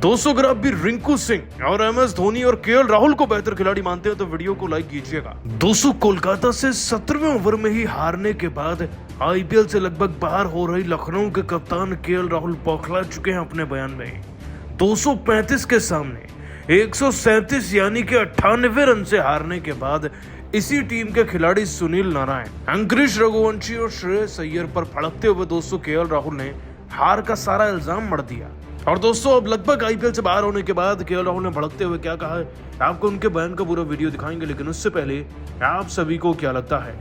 दोस्तों अगर आप भी रिंकू सिंह और MS धोनी और KL राहुल को बेहतर खिलाड़ी मानते हैं तो वीडियो को लाइक कीजिएगा। दोस्तों कोलकाता से 17वें ओवर में ही हारने के बाद IPL से लगभग बाहर हो रही लखनऊ के कप्तान KL राहुल बौखला चुके हैं अपने बयान में। 235 के सामने 137 यानी कि 98 रन से हारने के बाद इसी टीम के खिलाड़ी सुनील नारायण, अंकुरिश रघुवंशी और श्रेयस अय्यर पर भड़कते हुए दोस्तों KL राहुल ने हार का सारा इल्जाम मढ़ दिया। और दोस्तों अब लगभग IPL से बाहर होने के बाद KL राहुल ने भड़कते हुए क्या कहा है, आपको उनके बयान का पूरा वीडियो दिखाएंगे। लेकिन उससे पहले आप सभी को क्या लगता है,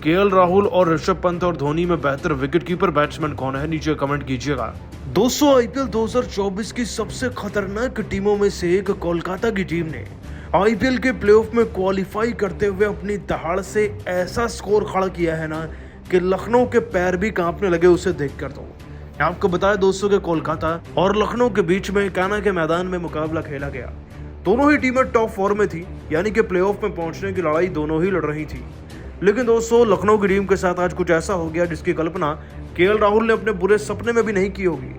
KL राहुल और ऋषभ पंत और धोनी में बेहतर विकेटकीपर बैट्समैन कौन है? नीचे कमेंट कीजिएगा। दोस्तों IPL 2024 की सबसे खतरनाक टीमों में से एक कोलकाता की टीम ने IPL के प्लेऑफ में क्वालिफाई करते हुए अपनी दहाड़ से ऐसा स्कोर खड़ा किया है ना कि लखनऊ के पैर भी कांपने लगे उसे देखकर। तो आपको बताया दोस्तों कि कोलकाता और लखनऊ के बीच में काना के मैदान में मुकाबला खेला गया। दोनों ही टीमें टॉप 4 में थी, यानी कि प्लेऑफ में पहुंचने की लड़ाई दोनों ही लड़ रही थी। लेकिन दोस्तों लखनऊ की टीम के साथ आज कुछ ऐसा हो गया जिसकी कल्पना KL राहुल ने अपने बुरे सपने में भी नहीं की होगी।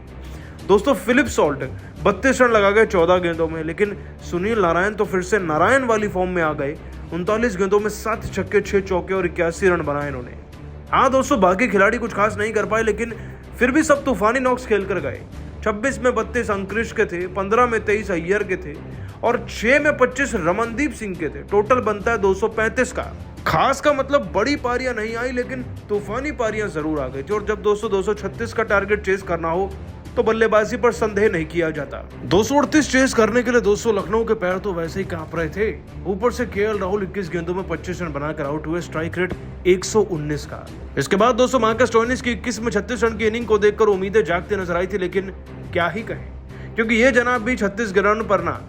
दोस्तों फिलिप सॉल्ट 32 रन लगा गए 14 गेंदों में, लेकिन सुनील नारायण तो फिर से नारायण वाली फॉर्म में आ गए। 39 गेंदों में 7 छक्के 6 चौके और 81 रन बनाए इन्होंने। हाँ दोस्तों बाकी खिलाड़ी कुछ खास नहीं कर पाए, लेकिन फिर भी सब तूफानी नॉक्स खेल कर गए। 26 में 32 अंकुरिश के थे, 15 में 23 अय्यर के थे और 6 में 25 रमनदीप सिंह के थे। टोटल बनता है 235 का। खास का मतलब बड़ी पारियां नहीं आई, लेकिन तूफानी पारियां जरूर आ गई थी। और जब 236 का टारगेट चेस करना हो तो बल्लेबाजी पर संदेह नहीं किया जाता। 238 चेस करने के लिए दोस्तों लखनऊ के पैर तो वैसे ही कांप रहे थे। ऊपर से KL राहुल 21 गेंदों में 25 रन बनाकर आउट हुए, स्ट्राइक रेट 119 का। इसके बाद दोस्तों मार्कस स्टोइनिस की 21 में 36 रन की इनिंग को देखकर उम्मीदें जागती नजर आई थी, लेकिन क्या ही कहें, क्योंकि ये जनाब भी 36 रन पर ना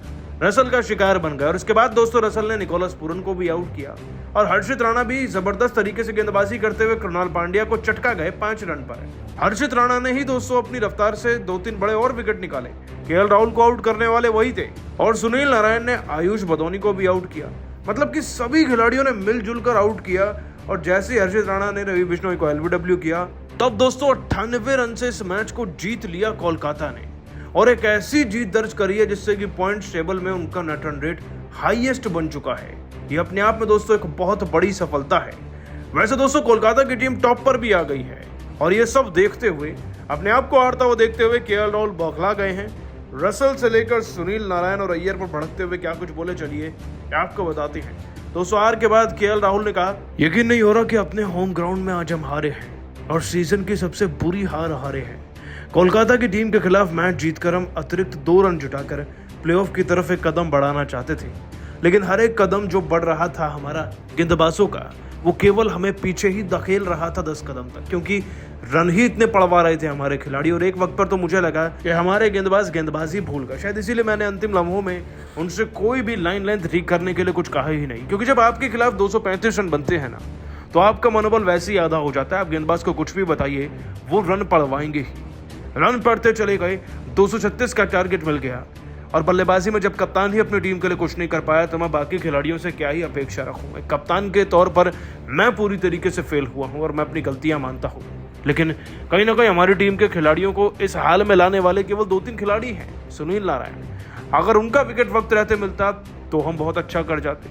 रसल का शिकार बन गया। और इसके बाद दोस्तों रसल ने निकोलस पूरन को भी आउट किया और हर्षित राणा भी जबरदस्त तरीके से गेंदबाजी करते हुए कृणाल पांड्या को चटका गए 5 रन पर। हर्षित राणा ने ही दोस्तों अपनी रफ्तार से 2-3 बड़े और विकेट निकाले। KL राहुल को आउट करने वाले वही थे और सुनील नारायण ने आयुष बदौनी को भी आउट किया। मतलब कि सभी खिलाड़ियों ने मिलजुल कर आउट किया। और जैसे ही हर्षित राणा ने रवि बिश्नोई को LBW किया, तब दोस्तों 98 रन से इस मैच को जीत लिया कोलकाता ने और एक ऐसी जीत दर्ज करी है जिससे कि पॉइंट्स टेबल में उनका नेट रन रेट हाईएस्ट बन चुका है। ये अपने आप में दोस्तों एक बहुत बड़ी सफलता है। वैसे दोस्तों कोलकाता की टीम टॉप पर भी आ गई है और ये सब देखते हुए, अपने आप को हारता हुआ देखते हुए KL राहुल बौखला गए हैं। रसल से लेकर सुनील नारायण और अय्यर पर भड़कते हुए क्या कुछ बोले, चलिए आपको बताते हैं। दोस्तों हार के बाद KL राहुल ने कहा, यकीन नहीं हो रहा कि अपने होम ग्राउंड में आज हम हारे हैं और सीजन की सबसे बुरी हार हारे हैं। कोलकाता की टीम के खिलाफ मैच जीतकर हम अतिरिक्त 2 रन जुटाकर प्लेऑफ की तरफ एक कदम बढ़ाना चाहते थे, लेकिन हर एक कदम जो बढ़ रहा था हमारा गेंदबाजों का, वो केवल हमें पीछे ही धकेल रहा था 10 कदम तक, क्योंकि रन ही इतने पड़वा रहे थे हमारे खिलाड़ी। और एक वक्त पर तो मुझे लगा कि हमारे गेंदबाज गेंदबाजी भूल गए। शायद इसीलिए मैंने अंतिम लम्हों में उनसे कोई भी लाइन लेंथ ठीक करने के लिए कुछ कहा ही नहीं, क्योंकि जब आपके खिलाफ 235 रन बनते हैं ना, तो आपका मनोबल वैसे ही आधा हो जाता है। आप गेंदबाज को कुछ भी बताइए, वो रन पड़वाएंगे ही। रन पड़ते चले गए, 236 का टारगेट मिल गया। और बल्लेबाजी में जब कप्तान ही अपनी टीम के लिए कुछ नहीं कर पाया तो मैं बाकी खिलाड़ियों से क्या ही अपेक्षा रखूं। एक कप्तान के तौर पर मैं पूरी तरीके से फेल हुआ हूं और मैं अपनी गलतियां मानता हूं, लेकिन कहीं ना कहीं हमारी टीम के खिलाड़ियों को इस हाल में लाने वाले केवल 2-3 खिलाड़ी हैं। सुनील नारायण, अगर उनका विकेट वक्त रहते मिलता तो हम बहुत अच्छा कर जाते।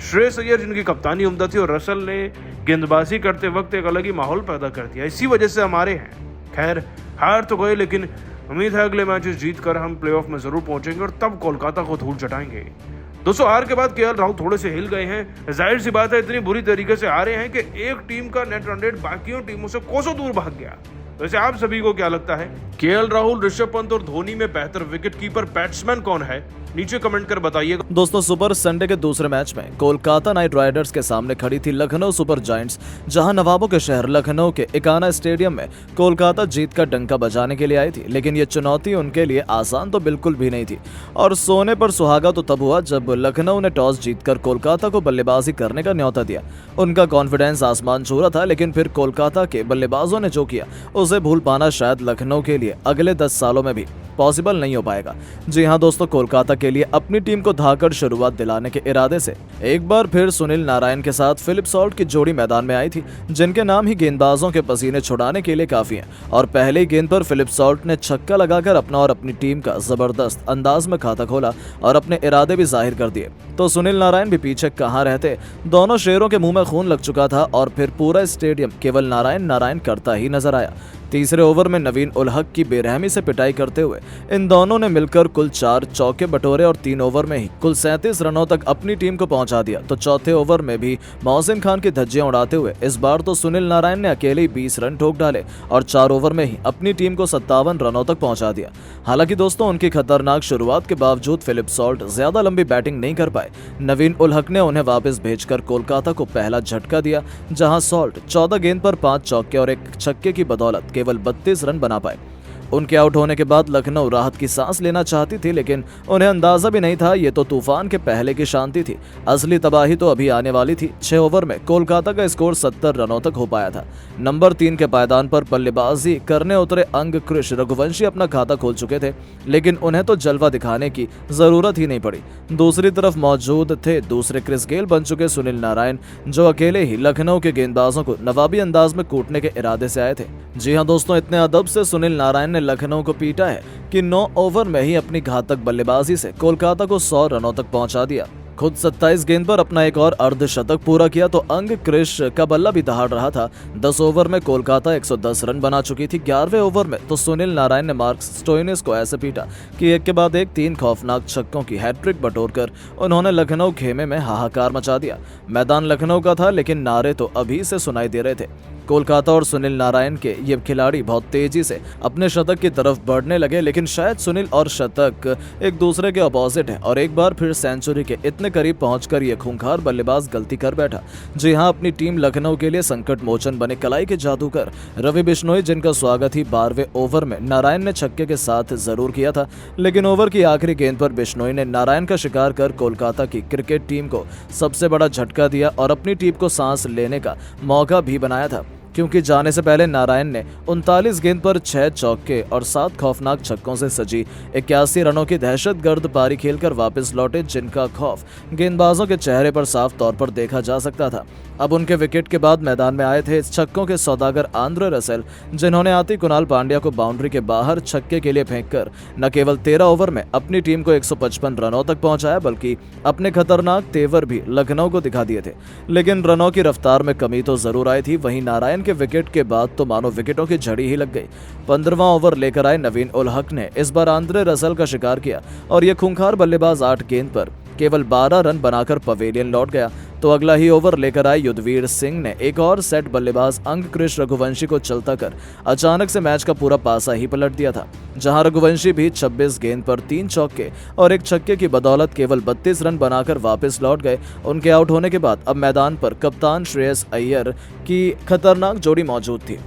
श्रेयस अय्यर जिनकी कप्तानी उम्दा थी और रसल ने गेंदबाजी करते वक्त एक अलग ही माहौल पैदा कर दिया, इसी वजह से हमारे हैं। खैर हार तो गए, लेकिन उम्मीद है अगले मैचेस जीतकर हम प्लेऑफ में जरूर पहुंचेंगे और तब कोलकाता को धूल चटाएंगे। दोस्तों हार के बाद KL राहुल थोड़े से हिल गए हैं। जाहिर सी बात है इतनी बुरी तरीके से हारे हैं कि एक टीम का नेट रन रेट बाकियों टीमों से कोसों दूर भाग गया। वैसे आप सभी को क्या लगता है, KL राहुल, ऋषभ पंत और धोनी में बेहतर विकेटकीपर बैट्समैन कौन है? नीचे कमेंट कर बताइएगा। दोस्तों सुपर संडे के दूसरे मैच में कोलकाता नाइट राइडर्स के सामने खड़ी थी लखनऊ सुपर जायंट्स, जहां नवाबों के शहर लखनऊ के इकाना स्टेडियम में कोलकाता जीत का डंका बजाने के लिए आई थी। लेकिन ये चुनौती उनके लिए आसान तो बिल्कुल भी नहीं थी और सोने पर सुहागा तो तब हुआ जब लखनऊ ने टॉस जीतकर कोलकाता को बल्लेबाजी करने का न्योता दिया। उनका कॉन्फिडेंस आसमान छू रहा था, लेकिन फिर कोलकाता के बल्लेबाजों ने जो किया उसे भूल पाना शायद लखनऊ के लिए अगले 10 सालों में भी पॉसिबल नहीं हो पाएगा। जी हाँ दोस्तों, कोलकाता के लिए अपनी टीम को धाकड़ शुरुआत दिलाने के इरादे से एक बार फिर सुनील नारायण के साथ फिलिप सॉल्ट की जोड़ी मैदान में आई थी, जिनके नाम ही गेंदबाजों के पसीने छुड़ाने के लिए काफी हैं। और पहले ही गेंद पर फिलिप सॉल्ट ने छक्का लगाकर अपना और अपनी टीम का जबरदस्त अंदाज में खाता खोला और अपने इरादे भी जाहिर कर दिए। तो सुनील नारायण भी पीछे कहाँ रहते, दोनों शेरों के मुंह में खून लग चुका था और फिर पूरा स्टेडियम केवल नारायण नारायण करता ही नजर आया। तीसरे ओवर में नवीन उल हक की बेरहमी से पिटाई करते हुए इन दोनों ने मिलकर कुल 4 चौके बटोरे और 3 ओवर में ही कुल 37 रनों तक अपनी टीम को पहुंचा दिया। तो चौथे ओवर में भी मोहसिन खान की धज्जियां उड़ाते हुए इस बार तो सुनील नारायण ने अकेले ही 20 रन ठोक डाले और 4 ओवर में ही अपनी टीम को 57 रनों तक पहुंचा दिया। हालांकि दोस्तों, उनकी खतरनाक शुरुआत के बावजूद फिलिप सॉल्ट ज्यादा लंबी बैटिंग नहीं कर पाए। नवीन उल हक ने उन्हें वापस भेजकर कोलकाता को पहला झटका दिया, जहां सॉल्ट 14 गेंद पर 5 चौके और 1 छक्के की बदौलत केवल 32 रन बना पाए। उनके आउट होने के बाद लखनऊ राहत की सांस लेना चाहती थी, लेकिन उन्हें अंदाजा भी नहीं था ये तो तूफान के पहले की शांति थी। असली तबाही तो अभी आने वाली थी। 6 ओवर में कोलकाता का स्कोर 70 रनों तक हो पाया था। नंबर 3 के पायदान पर बल्लेबाजी करने उतरे अंग कृष रघुवंशी अपना खाता खोल चुके थे, लेकिन उन्हें तो जलवा दिखाने की जरूरत ही नहीं पड़ी। दूसरी तरफ मौजूद थे दूसरे क्रिस गेल बन चुके सुनील नारायण, जो अकेले ही लखनऊ के गेंदबाजों को नवाबी अंदाज में कूटने के इरादे से आए थे। जी हाँ दोस्तों, इतने अदब से सुनील नारायण ने लखनऊ को पीटा है कि 9 ओवर में ही अपनी घातक बल्लेबाजी से कोलकाता को 100 रनों तक पहुंचा दिया। खुद 27 गेंद पर अपना एक और अर्धशतक पूरा किया तो अंग क्रिश का बल्ला भी दहाड़ रहा था। 10 ओवर में कोलकाता 110 रन बना चुकी थी। 11वें ओवर में तो सुनील नारायण ने मार्क स्टोइनिस को ऐसे पीटा कि एक के बाद एक 3 खौफनाक छक्कों की हैट्रिक बटोरकर उन्होंने लखनऊ खेमे में हाहाकार मचा दिया। मैदान लखनऊ का था, लेकिन नारे तो अभी से सुनाई दे रहे थे। कोलकाता और सुनील नारायण के ये खिलाड़ी बहुत तेजी से अपने शतक की तरफ बढ़ने लगे, लेकिन शायद सुनील और शतक एक दूसरे के अपोजिट है और एक बार फिर सेंचुरी के इतने करीब पहुंचकर ये खूंखार बल्लेबाज गलती कर बैठा। जी हां, अपनी टीम लखनऊ के लिए संकट मोचन बने कलाई के जादूगर रवि बिश्नोई, जिनका स्वागत ही 12वें ओवर में नारायण ने छक्के के साथ जरूर किया था, लेकिन ओवर की आखिरी गेंद पर बिश्नोई ने नारायण का शिकार कर कोलकाता की क्रिकेट टीम को सबसे बड़ा झटका दिया और अपनी टीम को सांस लेने का मौका भी बनाया था, क्योंकि जाने से पहले नारायण ने 39 गेंद पर 6 चौके और 7 खौफनाक छक्कों से सजी 81 रनों की दहशतगर्द पारी खेलकर वापस लौटे, जिनका खौफ गेंदबाजों के चेहरे पर साफ तौर पर देखा जा सकता था। अब उनके विकेट के बाद मैदान में आए थे छक्कों के सौदागर आंद्रे रसेल, जिन्होंने आती कुणाल पांड्या को बाउंड्री के बाहर छक्के के लिए फेंककर न केवल 13 ओवर में अपनी टीम को 155 रनों तक पहुंचाया, बल्कि अपने खतरनाक तेवर भी लखनऊ को दिखा दिए थे। लेकिन रनों की रफ्तार में कमी तो जरूर आई थी। वहीं नारायण के विकेट के बाद तो मानो विकेटों की झड़ी ही लग गई। 15वां ओवर लेकर आए नवीन उल हक ने इस बार आंद्रे रसेल का शिकार किया और यह खूंखार बल्लेबाज 8 गेंद पर केवल 12 रन बनाकर पवेलियन लौट गया। तो अगला ही ओवर लेकर आए युद्धवीर सिंह ने एक और सेट बल्लेबाज अंग कृष रघुवंशी को चलता कर अचानक से मैच का पूरा पासा ही पलट दिया था, जहां रघुवंशी भी 26 गेंद पर 3 चौके और 1 छक्के की बदौलत केवल 32 रन बनाकर वापस लौट गए। उनके आउट होने के बाद अब मैदान पर कप्तान श्रेयस अय्यर की खतरनाक जोड़ी मौजूद थी।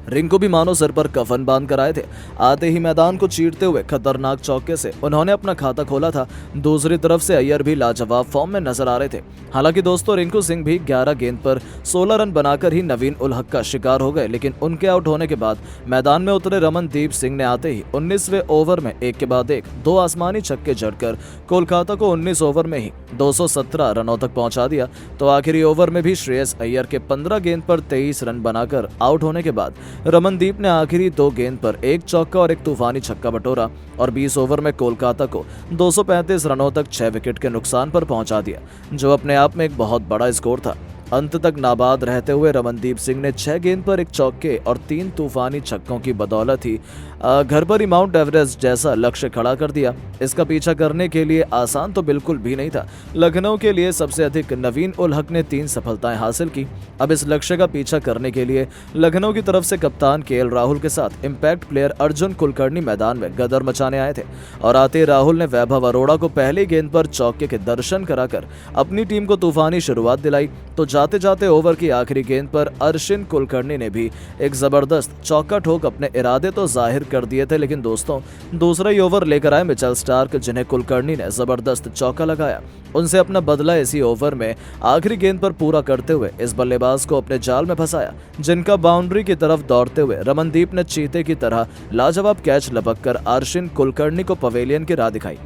रिंकू भी मानो सिर पर कफन बांध कर आए थे। आते ही मैदान को चीरते हुए खतरनाक चौके से उन्होंने अपना खाता खोला था। दूसरी तरफ से अय्यर भी लाजवाब फॉर्म में नजर आ रहे थे। हालांकि दोस्तों, रिंकू सिंह भी 11 गेंद पर 16 रन बनाकर ही नवीन उल हक का शिकार हो गए, लेकिन उनके आउट होने के बाद मैदान में उतरे रमनदीप सिंह ने आते ही 19वें ओवर में एक के बाद एक 2 आसमानी छक्के जड़कर कोलकाता को 19 ओवर में ही 217 रनों तक पहुंचा दिया। तो आखिरी ओवर में भी श्रेयस अय्यर के 15 गेंद पर 23 रन बनाकर आउट होने के बाद रमनदीप ने आखिरी 2 गेंद पर 1 चौका और 1 तूफानी छक्का बटोरा और 20 ओवर में कोलकाता को 235 रनों तक 6 विकेट के नुकसान पर पहुंचा दिया, जो अपने आप में एक बहुत बड़ा स्कोर था। अंत तक नाबाद रहते हुए रमनदीप सिंह ने 6 गेंद पर 1 चौके और 3 तूफानी छक्कों की बदौलत ही घर पर ही माउंट एवरेस्ट जैसा लक्ष्य खड़ा कर दिया। इसका पीछा करने के लिए आसान तो बिल्कुल भी नहीं था। लखनऊ के लिए सबसे अधिक नवीन उल हक ने 3 सफलताएं हासिल की। अब इस लक्ष्य का पीछा करने के लिए लखनऊ की तरफ से कप्तान केएल राहुल के साथ इम्पैक्ट प्लेयर अर्जुन कुलकर्णी मैदान में गदर मचाने आए थे और आते राहुल ने वैभव अरोड़ा को पहली गेंद पर चौके के दर्शन कराकर अपनी टीम को तूफानी शुरुआत दिलाई। तो जाते जाते ओवर की आखिरी गेंद पर अर्शिन कुलकर्णी ने भी एक जबरदस्त चौका ठोक अपने इरादे तो जाहिर कर दिए थे, लेकिन दोस्तों दूसरा ही ओवर लेकर आए मिचेल स्टार्क, जिन्हें कुलकर्णी ने जबरदस्त चौका लगाया। उनसे अपना बदला इसी ओवर में आखिरी गेंद पर पूरा करते हुए इस बल्लेबाज को अपने जाल में फंसाया, जिनका बाउंड्री की तरफ दौड़ते हुए रमनदीप ने चीते की तरह लाजवाब कैच लपक कर अर्शिन कुलकर्णी को पवेलियन की राह दिखाई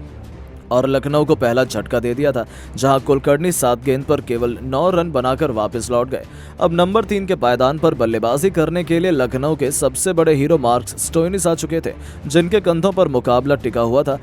और लखनऊ को पहला झटका दे दिया था, जहां कुलकर्णी 7 गेंद पर केवल 9 रन बनाकर वापस लौट गए। अब नंबर 3 के पायदान पर बल्लेबाजी करने के लिए लखनऊ के सबसे बड़े हीरो मार्कस स्टोइनिस आ चुके थे, जिनके कंधों पर मुकाबला टिका हुआ था।